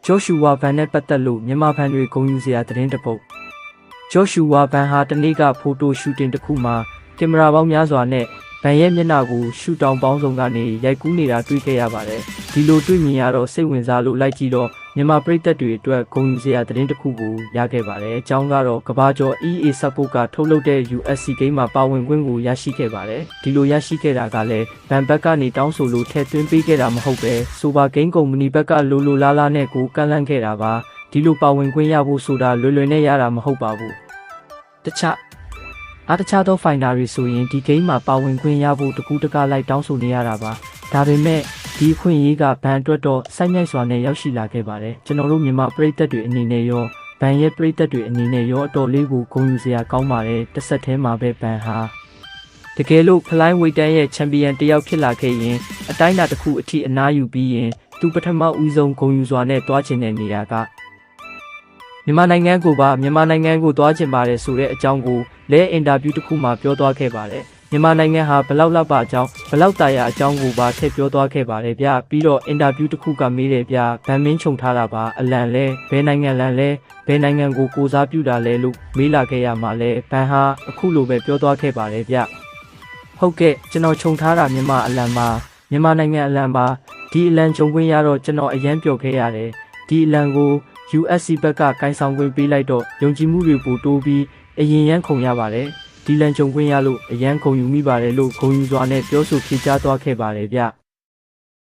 ဂျော့ရှူဝါဘန်နဲ့ပတ်သက်လို့မြန်မာဖန်တွေဂုဏ်ယူစရာသတင်းတစ်ပုဒ်ဂျော့ရှူဝါဘန်ဟာတနေ့ကဖိုတိုရှူတင်တစ်ခုမှာကင်မရာပေါင်းများစွာနဲ့ဘန်ရဲ့မျက်နှာကိုရှူတောင်ပေါင်းစုံကနေရိုက်ကူးနေတာတွေ့ခဲ့ရပါတယ်ဒီလိုတွေ့မြင်ရတော့စိတ်ဝင်စားလို့လိုက်ကြည့်တော့မြန်မာပရိသတ်တွေအတွက်ဂုဏ်ယူစရာသတင်းတစ်ခုကိုရခဲ့ပါတယ်အကြောင်းကတော့ကဘာကျော် EA Support ကထုတ်လုပ်တဲ့ USC Game မှာပါဝင်ခွင့်ကိုရရှိခဲ့ပါတယ်ဒီလိုရရှိခဲ့တာကလည်းဘန်ဘက်ကနေတောင်းဆိုလို့ထည့်သွင်းပေးခဲ့တာမဟုတ်ပဲဆိုပါ Game Company ဘက်ကလိုလားလားနဲ့ကိုကန့်လန့်ခဲ့တာပါဒီလိုပါဝင်ခွင့်ရဖို့ဆိုတာလွယ်လွယ်နဲ့ရတာမဟုတ်ပါဘူးတခြားသော Finder တွေဆိုရင်ဒီ game မှာပါဝင်ခွင့်ရဖို့တကူတကလိုက်တောင်းဆိုနေရတာပါဒါပေမဲ့ဒီအခွင့်အရေးကဘန်အတွက်တော့စိုက်မြိုက်စွာနဲ့ရောက်ရှိလာခဲ့ပါတယ်ကျွန်တော်တို့မြန်မာပရိသတ်တွေအနေနဲ့ရောဘန်ရဲ့ပရိသတ်တွေအနေနဲ့ရောအတော်လေးကိုဂုဏ်ယူစရာကောင်းပါတယ်တစ်ဆက်တည်းမှာပဲဘန်ဟာတကယ်လို့ဖလိုင်းဝေတန်းရဲ့ချန်ပီယံတယောက်ဖြစ်လာခဲ့ရင်အတိုင်းအတာတစ်ခုအထိအနားယူပြီးရင်သူပထမဦးဆုံးဂုဏ်ယူစွာနဲ့တွားချင်တဲ့နေရာကမြန်မာနိုင်ငံကိုသွားချင်ပါတယ်ဆိုတဲ့အကြောင်းကိုလဲအင်တာဗျူးတစ်ခုမှာပြောသွားခဲ့ပါတယ်မြန်မာနိုင်ငံဟာဘလောက်လောက်ပါအကြောင်းဘလောက်တာယာအကြောင်းကိုပါထည့်ပြောသွားခဲ့ပါတယ်ဗျပြီးတော့အင်တာဗျူးတစ်ခုကမေးတယ်ဗျဗန်မင်းခြုံထားတာပါအလံလဲဘယ်နိုင်ငံလံလဲဘယ်နိုင်ငံကိုကိုစားပြုတာလဲလို့မေးလာခဲ့ရမှာလဲဗန်ဟာအခုလိုပဲပြောသွားခဲ့ပါတယ်ဗျဟုတ်ကဲ့ကျွန်တော်ခြုံထားတာမြန်မာအလံပါမြန်မာနိုင်ငံအလံပါဒီအလံခြုံခွင့်ရတော့ကျွန်တော်အယမ်းပျော်ခဲ့ရတယ်ဒီအလံကိုUSC ဘက်ကကိုင်ဆောင်ခွင့်ပေးလိုက်တော့ယုံကြည်မှုတွေပိုတိုးပြီးအရင်ရန်ခုန်ရပါတယ်ဒီလန်ကြုံခွင့်ရလို့အရန်ခုန်ယူမိပါတယ်လို့ဂုဏ်ယူစွာနဲ့ပြောဆိုဖြေကြားသွားခဲ့ပါတယ်ဗျ